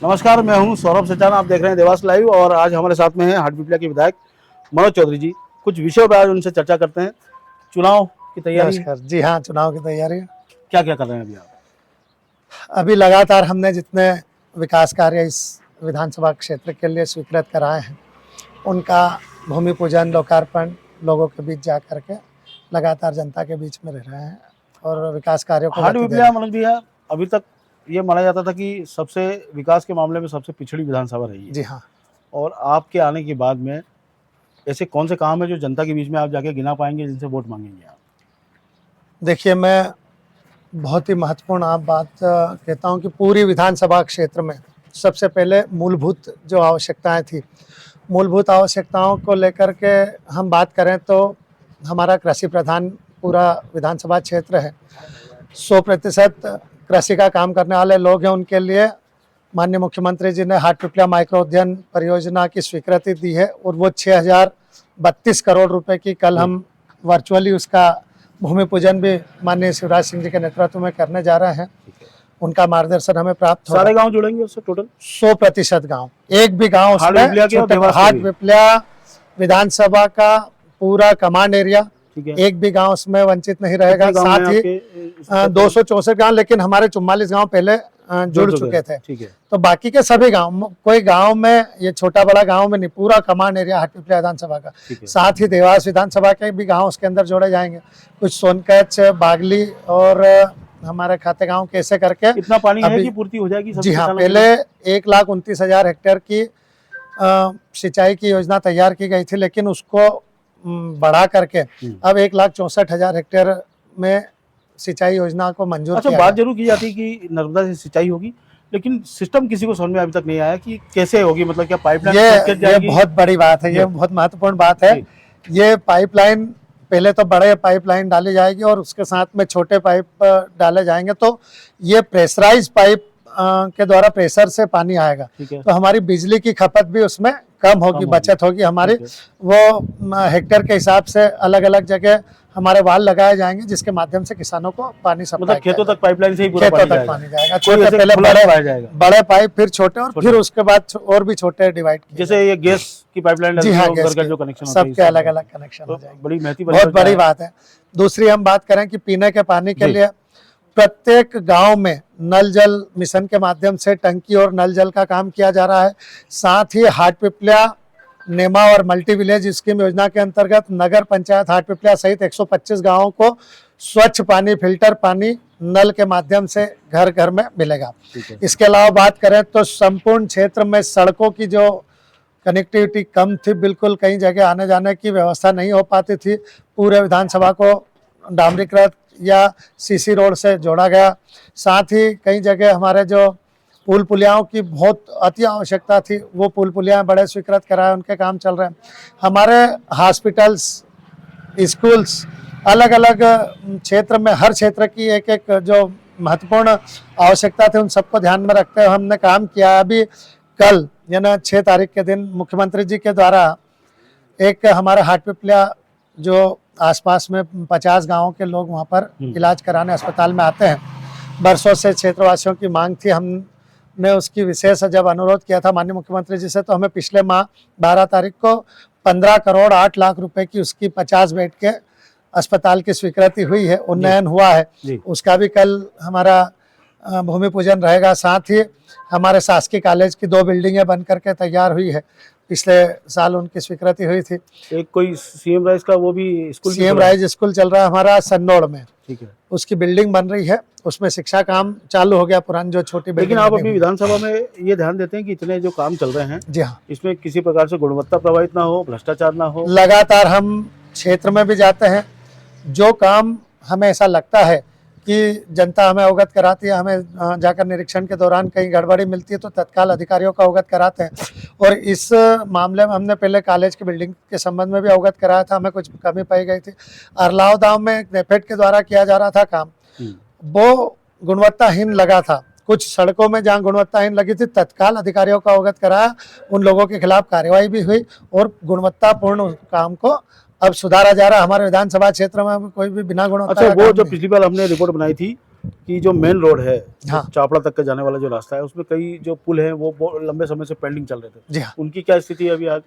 नमस्कार, मैं हूं सौरभ सचाना। आप देख रहे हैं देवास लाइव और आज हमारे साथ में हैं हाटपिपलिया के विधायक मनोज चौधरी जी। कुछ विषयों पर आज उनसे चर्चा करते हैं। चुनाव की तैयारी नमस्कार जी। हाँ, चुनाव की तैयारी क्या क्या कर रहे हैं अभी आप? अभी लगातार हमने जितने विकास कार्य इस विधानसभा क्षेत्र के लिए स्वीकृत कराए हैं उनका भूमि पूजन, लोकार्पण लोगों के बीच जा करके लगातार जनता के बीच में रह रहे हैं और विकास कार्यों को गति दे रहे हाटपिपलिया हैं। मनोज भैया, अभी तक ये माना जाता था कि सबसे विकास के मामले में सबसे पिछड़ी विधानसभा रही है। जी हाँ। और आपके आने के बाद में ऐसे कौन से काम है जो जनता के बीच में आप जाके गिना पाएंगे, जिनसे वोट मांगेंगे आप? देखिए, मैं बहुत ही महत्वपूर्ण आप बात कहता हूँ कि पूरी विधानसभा क्षेत्र में सबसे पहले मूलभूत जो आवश्यकताएं थी, मूलभूत आवश्यकताओं को लेकर के हम बात करें तो हमारा कृषि प्रधान पूरा विधानसभा क्षेत्र है। 100% कृषि का काम करने वाले लोग हैं। उनके लिए माननीय मुख्यमंत्री जी ने हाटपिपलिया माइक्रो उद्यान परियोजना की स्वीकृति दी है और वो 6032 करोड़ रुपए की कल हम वर्चुअली उसका भूमि पूजन भी माननीय शिवराज सिंह जी के नेतृत्व में करने जा रहे हैं। उनका मार्गदर्शन हमें प्राप्त हो। सारे गांव जुड़ेंगे उससे टोटल 100% गाँव, एक भी गाँव हाटपिपलिया विधानसभा का पूरा कमांड एरिया, एक भी गांव उसमें वंचित नहीं रहेगा। साथ ही 264 गांव, लेकिन हमारे 44 गांव पहले जुड़ चुके थे। तो बाकी के सभी गांव, कोई गांव में ये छोटा बड़ा गांव में नहीं, पूरा कमांड एरिया हाटपिपलिया विधानसभा का। साथ ही देवास विधानसभा के भी गांव उसके अंदर जोड़े जाएंगे। कुछ सोनकच, बागली और हमारे खाते गांव कैसे करके इतना पानी है कि पूर्ति हो जाएगी? जी हाँ, पहले 1,29,000 हेक्टेयर की सिंचाई की योजना तैयार की गई थी, लेकिन उसको बढ़ा करके अब 1,64,000 हेक्टेयर में सिंचाई योजना को मंजूर अच्छा, किया। बात जरूर की जाती है कि नर्मदा से सिंचाई होगी, लेकिन सिस्टम किसी को समझ में अभी तक नहीं आया कि कैसे होगी। मतलब क्या पाइपलाइन? ये बहुत बड़ी बात है, ये बहुत महत्वपूर्ण बात है। ये पाइपलाइन पहले तो बड़े पाइपलाइन डाली जाएगी और उसके साथ में छोटे पाइप डाले जाएंगे, तो ये प्रेशराइज पाइप के द्वारा प्रेशर से पानी आएगा। तो हमारी बिजली की खपत भी उसमें कम होगी, बचत होगी हमारी। वो हेक्टेयर के हिसाब से अलग अलग जगह हमारे वाल लगाए जाएंगे, जिसके माध्यम से किसानों को पानी सप्लाई, खेतों तक पाइपलाइन से ही पूरा खेतों तक पानी जाएगा। छोटे पहले बड़े पाइप, फिर छोटे, और फिर उसके बाद और भी छोटे डिवाइड, जैसे ये गैस की पाइपलाइन। जी हाँ, जो कनेक्शन सबके अलग अलग कनेक्शन हो जाएंगे। बहुत बड़ी बात है। दूसरी हम बात करें कि पीने के पानी के लिए प्रत्येक गांव में नल जल मिशन के माध्यम से टंकी और नल जल का काम किया जा रहा है। साथ ही हाटपिपलिया नेमा और मल्टी विलेज स्कीम योजना के अंतर्गत नगर पंचायत हाटपिपलिया सहित 125 गांवों को स्वच्छ पानी, फिल्टर पानी नल के माध्यम से घर घर में मिलेगा। इसके अलावा बात करें तो संपूर्ण क्षेत्र में सड़कों की जो कनेक्टिविटी कम थी, बिल्कुल कई जगह आने जाने की व्यवस्था नहीं हो पाती थी। पूरे विधानसभा को डामरीकृत या सीसी रोड से जोड़ा गया। साथ ही कई जगह हमारे जो पुल पुलियाओं की बहुत अति आवश्यकता थी, वो पुल पुलियाँ बड़े स्वीकृत कराए, उनके काम चल रहे हैं। हमारे हॉस्पिटल्स, स्कूल्स, अलग अलग क्षेत्र में हर क्षेत्र की एक एक जो महत्वपूर्ण आवश्यकता थी, उन सबको ध्यान में रखते हुए हमने काम किया। अभी कल यानी 6 तारीख के दिन मुख्यमंत्री जी के द्वारा एक हमारे हाटपिपलिया जो आसपास में 50 गांवों के लोग वहां पर इलाज कराने अस्पताल में आते हैं, बरसों से क्षेत्रवासियों की मांग थी। हमने उसकी विशेष जब अनुरोध किया था माननीय मुख्यमंत्री जी से, तो हमें पिछले माह 12 तारीख को 15 करोड़ 8 लाख रुपए की उसकी 50 बेड के अस्पताल की स्वीकृति हुई है, उन्नयन हुआ है। उसका भी कल हमारा भूमि पूजन रहेगा। साथ ही हमारे शासकीय कॉलेज की 2 बिल्डिंगें बन करके तैयार हुई है, पिछले साल उनकी स्वीकृति हुई थी। एक कोई सीएम राइज का वो भी स्कूल, सीएम राइज स्कूल चल रहा है हमारा सन्नौड़ में, ठीक है, उसकी बिल्डिंग बन रही है, उसमें शिक्षा काम चालू हो गया, पुरानी जो छोटी बिल्डिंग। लेकिन आप अपनी विधानसभा में ये ध्यान देते हैं कि इतने जो काम चल रहे हैं, जी हाँ, इसमें किसी प्रकार से गुणवत्ता प्रभावित ना हो, भ्रष्टाचार ना हो। लगातार हम क्षेत्र में भी जाते हैं, जो काम हमें ऐसा लगता है कि जनता हमें अवगत कराती है, हमें जाकर निरीक्षण के दौरान कहीं गड़बड़ी मिलती है तो तत्काल अधिकारियों को अवगत कराते हैं। और इस मामले में हमने पहले कॉलेज की बिल्डिंग के संबंध में भी अवगत कराया था, हमें कुछ कमी पाई गई थी। अरलाव दाव में नेफेड के द्वारा किया जा रहा था काम, वो गुणवत्ताहीन लगा था। कुछ सड़कों में जहाँ गुणवत्ताहीन लगी थी, तत्काल अधिकारियों को अवगत कराया, उन लोगों के खिलाफ कार्रवाई भी हुई और गुणवत्तापूर्ण काम को अब सुधारा जा रहा है। हमारे विधानसभा क्षेत्र में कोई भी बिना गुणवत्ता। अच्छा, वो जो पिछली बार हमने रिपोर्ट बनाई थी कि जो मेन रोड है, हाँ। चापड़ा तक का जाने वाला जो रास्ता है, उसमें कई जो पुल हैं वो बहुत लंबे समय से पेंडिंग चल रहे थे। जी हाँ, उनकी क्या स्थिति है अभी आज?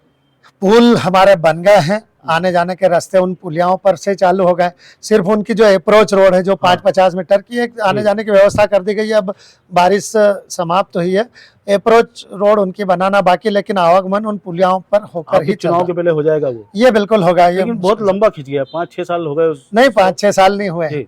पुल हमारे बन गए हैं, आने जाने के रास्ते उन पुलियाओं पर से चालू हो गए। सिर्फ उनकी जो अप्रोच रोड है जो 5-50 मीटर की एक आने जाने की व्यवस्था कर दी गई है। अब बारिश समाप्त हुई है, अप्रोच रोड उनकी बनाना बाकी, लेकिन आवागमन उन पुलियाओं पर होकर ही चुनाव के पहले हो जाएगा वो? ये बिल्कुल होगा। ये लेकिन बहुत लंबा खिंच गया, 5-6 साल हो गए। नहीं, 5-6 साल नहीं हुए।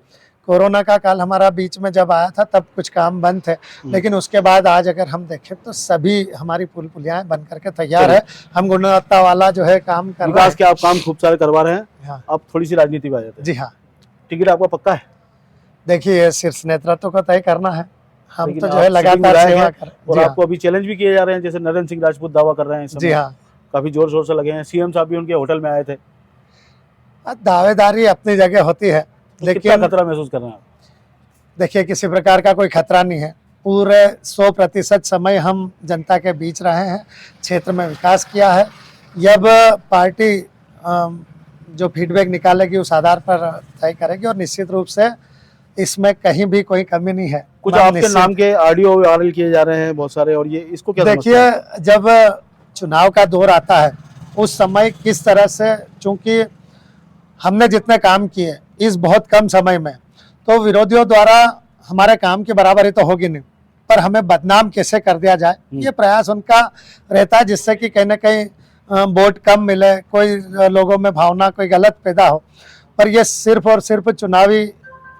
कोरोना का काल हमारा बीच में जब आया था तब कुछ काम बंद थे, लेकिन उसके बाद आज अगर हम देखें तो सभी हमारी पुल पुलियाएं बन करके तैयार है। हम गुणवत्ता वाला जो है काम कर रहे हैं। विकास के आप काम खूब सारे करवा रहे हैं। हाँ। अब थोड़ी सी राजनीति में आ जाते हैं। जी हाँ, टिकट आपका पक्का है? देखिए, शीर्ष नेतृत्व को तय करना है, हम लेकिन तो जो है लगातार सेवा कर। और आपको अभी चैलेंज भी किए जा रहे हैं, जैसे नरेंद्र सिंह राजपूत दावा कर रहे हैं इस समय। जी हाँ, काफी जोर शोर से लगे हैं। सीएम साहब भी उनके होटल में आए थे। दावेदारी अपनी जगह होती है, लेकिन खतरा महसूस कर रहे हैं आप? देखिए, किसी प्रकार का कोई खतरा नहीं है। पूरे 100% समय हम जनता के बीच रहे हैं, क्षेत्र में विकास किया है। जब पार्टी जो फीडबैक निकालेगी उस आधार पर तय करेगी, और निश्चित रूप से इसमें कहीं भी कोई कमी नहीं है। कुछ आपके नाम के ऑडियो वायरल किए जा रहे हैं बहुत सारे, और ये इसको क्या देखिए, जब चुनाव का दौर आता है उस समय किस तरह से, चूंकि हमने जितने काम किए इस बहुत कम समय में, तो विरोधियों द्वारा हमारे काम की बराबरी तो होगी नहीं, पर हमें बदनाम कैसे कर दिया जाए, ये प्रयास उनका रहता है, जिससे कि कहीं ना कहीं वोट कम मिले, कोई लोगों में भावना कोई गलत पैदा हो। पर ये सिर्फ और सिर्फ चुनावी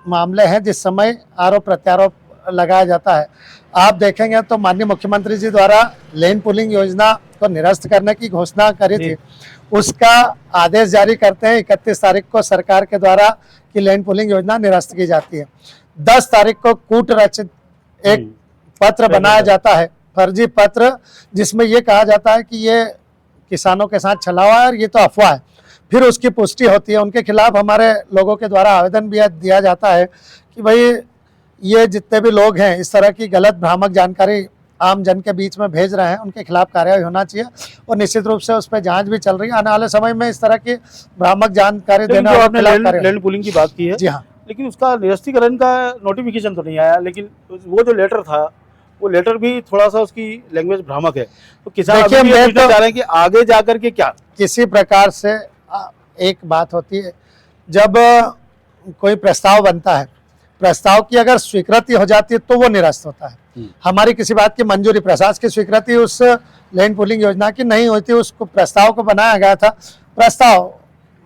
मामले हैं जिस समय आरोप प्रत्यारोप लगाया जाता है। आप देखेंगे तो माननीय मुख्यमंत्री जी द्वारा लेन पुलिंग योजना को निरस्त करने की घोषणा करी थी, उसका आदेश जारी करते हैं 31 तारीख को सरकार के द्वारा कि लेन पुलिंग योजना निरस्त की जाती है। 10 तारीख को कूट रचित एक पत्र बनाया जाता है, फर्जी पत्र, जिसमें ये कहा जाता है कि ये किसानों के साथ छलावा है और ये तो अफवाह है। फिर उसकी पुष्टि होती है, उनके खिलाफ हमारे लोगों के द्वारा आवेदन भी दिया जाता है कि भाई ये जितने भी लोग हैं इस तरह की गलत भ्रामक जानकारी आम जन के बीच में भेज रहे हैं, उनके खिलाफ कार्रवाई होना चाहिए, और निश्चित रूप से उस पर जांच भी चल रही है। आने वाले समय में इस तरह की भ्रामक जानकारी देने वाले लैंड पुलिंग की बात की है। जी हाँ, लेकिन उसका निरस्तीकरण का नोटिफिकेशन तो नहीं आया, लेकिन वो जो लेटर था वो लेटर भी थोड़ा सा उसकी लैंग्वेज भ्रामक है। तो किसान अभी ये पूछना चाह रहे हैं कि आगे जाकर के क्या किसी प्रकार से एक बात होती है, जब कोई प्रस्ताव बनता है, प्रस्ताव की अगर स्वीकृति हो जाती है तो वो निरस्त होता है। हमारी किसी बात की मंजूरी, प्रशासन की स्वीकृति उस लैंड पुलिंग योजना की नहीं होती, उसको प्रस्ताव को बनाया गया था, प्रस्ताव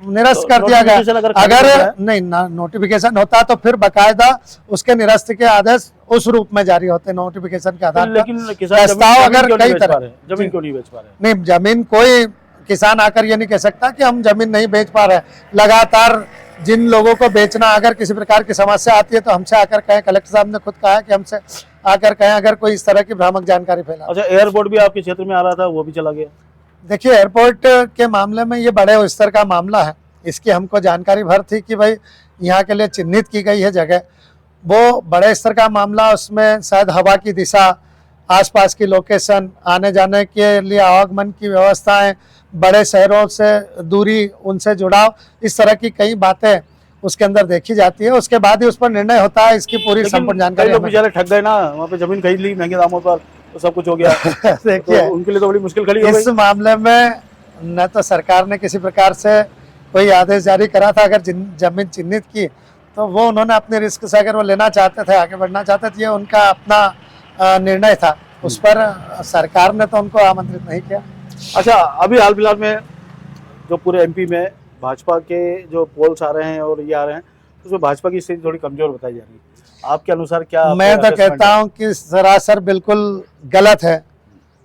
निरस्त कर दिया गया। अगर नहीं नोटिफिकेशन होता तो फिर बकायदा उसके निरस्त के आदेश उस रूप में जारी होते नोटिफिकेशन के आधार पर। प्रस्ताव अगर कई तरह, जमीन क्यों नहीं बेच पा रहे? नहीं, जमीन कोई किसान आकर ये नहीं कह सकता कि हम जमीन नहीं बेच पा रहे। लगातार जिन लोगों को बेचना, अगर किसी प्रकार की समस्या आती है तो हमसे आकर कहें। कलेक्टर साहब ने खुद कहा है कि हमसे आकर कहें अगर कोई इस तरह की भ्रामक जानकारी फैला। अच्छा, एयरपोर्ट भी आपके क्षेत्र में आ रहा था, वो भी चला गया? देखिए, एयरपोर्ट के मामले में ये बड़े स्तर का मामला है, इसकी हमको जानकारी भर थी कि भाई यहाँ के लिए चिन्हित की गई है जगह, वो बड़े स्तर का मामला। उसमें शायद हवा की दिशा, आसपास की लोकेशन, आने जाने के लिए आवागमन की व्यवस्थाएं, बड़े शहरों से दूरी, उनसे जुड़ाव, इस तरह की कई बातें उसके अंदर देखी जाती है। उसके बाद ही उस पर निर्णय होता है। इसकी पूरी संपूर्ण जानकारी। लोग बेचारे ठग गए ना, वहाँ पे जमीन खरीद ली महंगे दामों पर, तो सब कुछ हो गया। देखिए, तो उनके लिए तो बड़ी मुश्किल खड़ी हो गई। इस मामले में न तो सरकार ने किसी प्रकार से कोई आदेश जारी करा था, अगर जमीन चिन्हित की तो वो उन्होंने अपने रिस्क से अगर वो लेना चाहते थे, आगे बढ़ना चाहते थे, ये उनका अपना निर्णय था। उस पर सरकार ने तो उनको आमंत्रित नहीं किया। अच्छा, अभी हाल फिलहाल में जो पूरे एमपी में भाजपा के जो पोल्स आ रहे हैं और ये आ रहे हैं, उसमें भाजपा की स्थिति थोड़ी कमजोर बताई जा रही है। आपके अनुसार क्या? मैं तो कहता हूं कि सरासर बिल्कुल गलत है।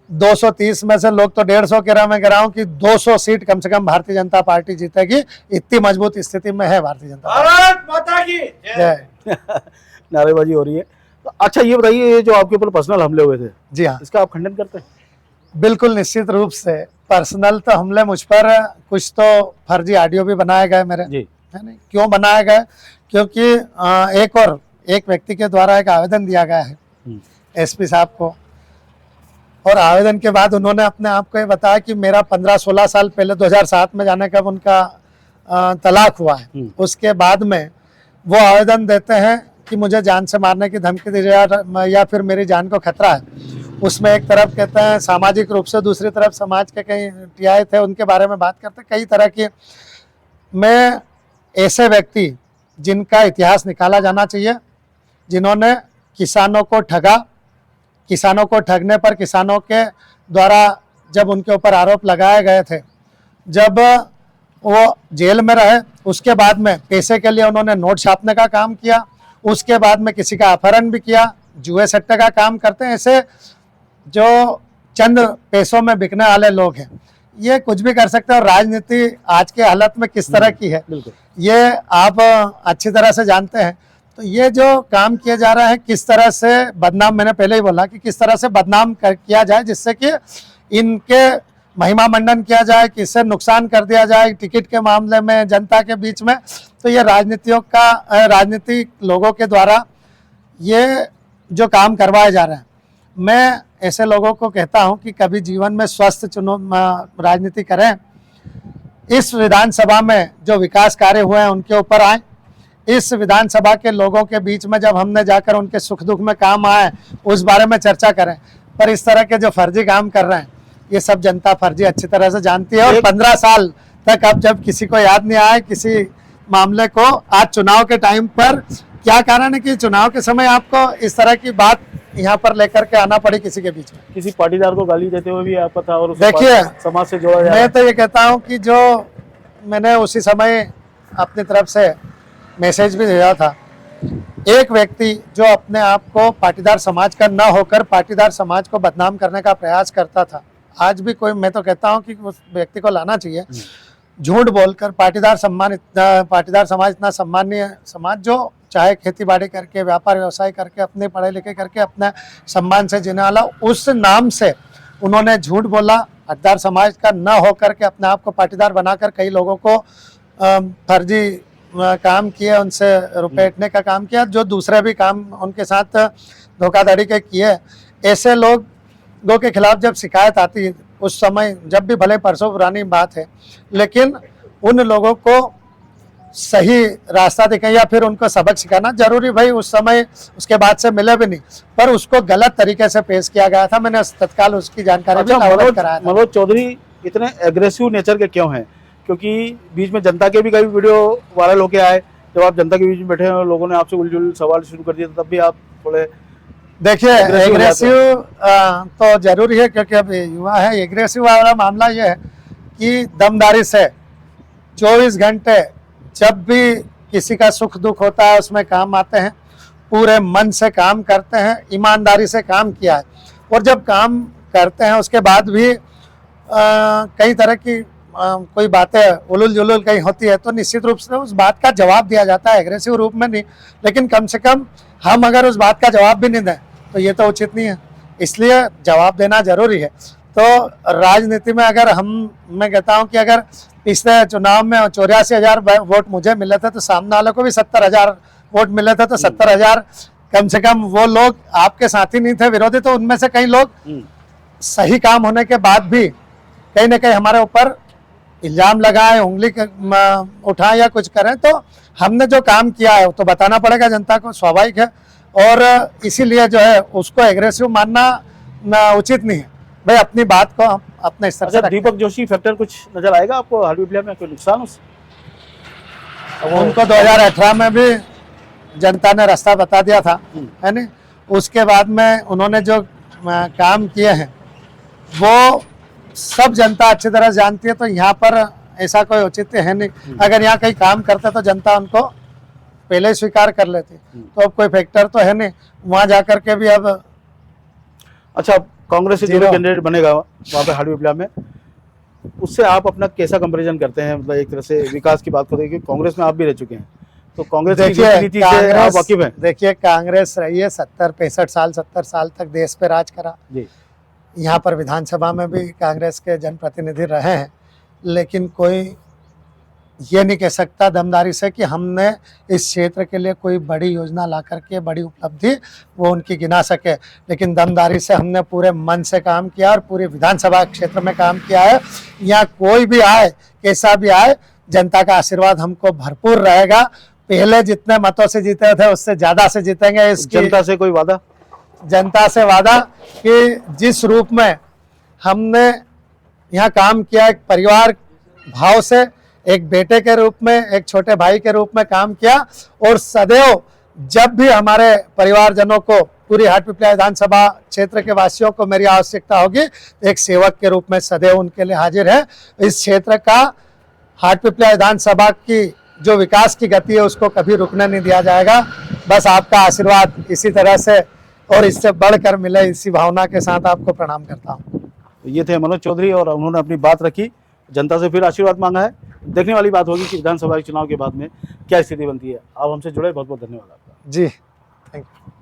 230 में से लोग तो 150 कह रहे, मैं कह रहा हूं कि 200 सीट कम से कम भारतीय जनता पार्टी जीतेगी। इतनी मजबूत स्थिति में है भारतीय जनता भारत माता की जय। नारेबाजी हो रही है। तो अच्छा, ये बताइए, ये जो आपके ऊपर पर्सनल हमले हुए थे, जी हाँ, इसका आप खंडन करते हैं? बिल्कुल, निश्चित रूप से। पर्सनल तो हमले मुझ पर, कुछ तो फर्जी ऑडियो भी बनाए गए मेरे, जी है नहीं? क्यों बनाए गए? क्योंकि एक व्यक्ति के द्वारा एक आवेदन दिया गया है एसपी साहब को, और आवेदन के बाद उन्होंने अपने आप को ये बताया कि मेरा 15-16 साल पहले 2007 में जाने कब उनका तलाक हुआ है, उसके बाद में वो आवेदन देते हैं कि मुझे जान से मारने की धमकी दी या फिर मेरी जान को खतरा है, उसमें एक तरफ कहते हैं सामाजिक रूप से, दूसरी तरफ समाज के कई टीआई थे उनके बारे में बात करते, कई तरह की। मैं ऐसे व्यक्ति जिनका इतिहास निकाला जाना चाहिए, जिन्होंने किसानों को ठगा, किसानों को ठगने पर किसानों के द्वारा जब उनके ऊपर आरोप लगाए गए थे, जब वो जेल में रहे, उसके बाद में पैसे के लिए उन्होंने नोट छापने का काम किया, उसके बाद में किसी का अपहरण भी किया, जुए सट्टे का काम करते हैं। ऐसे जो चंद पैसों में बिकने वाले लोग हैं, ये कुछ भी कर सकते हैं। और राजनीति आज के हालत में किस तरह की है, ये आप अच्छी तरह से जानते हैं। तो ये जो काम किया जा रहा है, किस तरह से बदनाम, मैंने पहले ही बोला कि किस तरह से बदनाम किया जाए, जिससे कि इनके महिमा मंडन किया जाए, किससे नुकसान कर दिया जाए टिकट के मामले में जनता के बीच में। तो ये राजनीतिक लोगों के द्वारा ये जो काम करवाए जा रहे हैं, मैं ऐसे लोगों को कहता हूं कि कभी जीवन में स्वस्थ राजनीति करें। इस विधानसभा में जो विकास कार्य हुए हैं उनके ऊपर आए, इस विधानसभा के लोगों के बीच में जब हमने जाकर उनके सुख दुख में काम आए उस बारे में चर्चा करें। पर इस तरह के जो फर्जी काम कर रहे हैं, ये सब जनता फर्जी अच्छी तरह से जानती है। और 15 साल तक अब जब किसी को याद नहीं आए किसी मामले को, आज चुनाव के टाइम पर क्या कारण है कि चुनाव के समय आपको इस तरह की बात यहाँ पर लेकर के आना पड़ी किसी के बीच में? किसी पाटीदार को गाली देते हुए भी आपका था, और देखिए समाज से जोड़ा मैं तो ये कहता हूँ कि जो मैंने उसी समय अपनी तरफ से मैसेज भी दिया था, एक व्यक्ति जो अपने आप को पाटीदार समाज का न होकर पाटीदार समाज को बदनाम करने का प्रयास करता था, आज भी कोई, मैं तो कहता हूं कि उस व्यक्ति को लाना चाहिए। झूठ बोलकर पाटीदार समाज इतना सम्मानीय समाज, जो चाहे खेती बाड़ी करके, व्यापार व्यवसाय करके, अपने पढ़े लिखे करके अपने सम्मान से जीने वाला, उस नाम से उन्होंने झूठ बोला। हकदार समाज का न होकर के अपने आप को पाटीदार बनाकर कई लोगों को फर्जी काम किए, उनसे रुपए ऐंठने का काम किया, जो दूसरे भी काम उनके साथ धोखाधड़ी के किए। ऐसे लोगों के खिलाफ जब शिकायत आती है उस समय, जब भी भले परसों पुरानी बात है, लेकिन उन लोगों को सही रास्ता दिखाएं या फिर उनको सबक सिखाना जरूरी। भाई उस समय उसके बाद से मिले भी नहीं, पर उसको गलत तरीके से पेश किया गया था। मैंने तत्काल उसकी जानकारी भी अवगत कराया था। मनोज चौधरी इतने एग्रेसिव नेचर के क्यों हैं? क्योंकि बीच में जनता के भी कई वीडियो वायरल होके आए, जब आप जनता के बीच में बैठे और लोगों ने आपसे उलझुल सवाल शुरू कर दिए, तब भी आप थोड़े, देखिए एग्रेसिव तो जरूरी है, क्योंकि अब युवा है। एग्रेसिव वाला मामला ये है कि दमदारी से 24 घंटे जब भी किसी का सुख दुख होता है उसमें काम आते हैं, पूरे मन से काम करते हैं, ईमानदारी से काम किया है। और जब काम करते हैं उसके बाद भी कई तरह की कोई बातें उलुल जुलुल कहीं होती है, तो निश्चित रूप से उस बात का जवाब दिया जाता है, एग्रेसिव रूप में नहीं, लेकिन कम से कम हम अगर उस बात का जवाब भी नहीं दें तो ये तो उचित नहीं है, इसलिए जवाब देना जरूरी है। तो राजनीति में अगर मैं कहता हूं कि अगर पिछले चुनाव में 84,000 वोट मुझे मिले थे, तो सामने वाले को भी 70,000 वोट मिले थे, तो 70,000 कम से कम वो लोग आपके साथी नहीं थे, विरोधी। तो उनमें से कई लोग सही काम होने के बाद भी कहीं ना कहीं हमारे ऊपर इल्जाम लगाए, उंगली उठाएं या कुछ करें। तो हमने जो काम किया है तो बताना पड़ेगा जनता को, स्वाभाविक है। और इसीलिए जो है उसको एग्रेसिव मानना उचित नहीं है। भाई अपनी बात को अपने स्तर से। दीपक जोशी फैक्टर कुछ नजर आएगा आपको हाल फिलहाल में? कोई नुकसान उनको 2018 में भी जनता ने रास्ता बता दिया था, है नहीं? उसके बाद में उन्होंने जो काम किए हैं वो सब जनता अच्छी तरह जानती है। तो यहाँ पर ऐसा कोई औचित्य है नहीं। अगर यहाँ कहीं काम करते तो जनता उनको पहले ही स्वीकार कर लेती। तो अब कोई फैक्टर तो है नहीं वहां जाकर के भी। अब अच्छा, कांग्रेस से जो कैंडिडेट बनेगा वहाँ पे हाल फिलहाल में, उससे आप अपना कैसा कंपैरिजन करते हैं? मतलब एक तरह से विकास की बात करते हैं कि कांग्रेस में आप भी रह चुके हैं, तो कांग्रेस की नीति से आप वाकिफ हैं? देखिए कांग्रेस रही है 70 साल तक देश पे राज करा। यहाँ पर विधानसभा में भी कांग्रेस के जनप्रतिनिधि रहे हैं, लेकिन कोई ये नहीं कह सकता दमदारी से कि हमने इस क्षेत्र के लिए कोई बड़ी योजना ला करके बड़ी उपलब्धि वो उनकी गिना सके। लेकिन दमदारी से हमने पूरे मन से काम किया और पूरे विधानसभा क्षेत्र में काम किया है। यहाँ कोई भी आए, कैसा भी आए, जनता का आशीर्वाद हमको भरपूर रहेगा। पहले जितने मतों से जीते थे उससे ज्यादा से जीतेंगे। इसकी जनता से कोई वादा? जनता से वादा कि जिस रूप में हमने यहाँ काम किया, एक परिवार भाव से, एक बेटे के रूप में, एक छोटे भाई के रूप में काम किया, और सदैव जब भी हमारे परिवारजनों को, पूरी हाटपिपलिया विधानसभा क्षेत्र के वासियों को मेरी आवश्यकता होगी, एक सेवक के रूप में सदैव उनके लिए हाजिर है। इस क्षेत्र का, हाटपिपलिया विधानसभा की जो विकास की गति है उसको कभी रुकने नहीं दिया जाएगा। बस आपका आशीर्वाद इसी तरह से और इससे बढ़कर मिले, इसी भावना के साथ आपको प्रणाम करता हूँ। ये थे मनोज चौधरी और उन्होंने अपनी बात रखी, जनता से फिर आशीर्वाद मांगा है। देखने वाली बात होगी कि विधानसभा के चुनाव के बाद में क्या स्थिति बनती है। आप हमसे जुड़े, बहुत बहुत धन्यवाद आपका। जी, थैंक यू।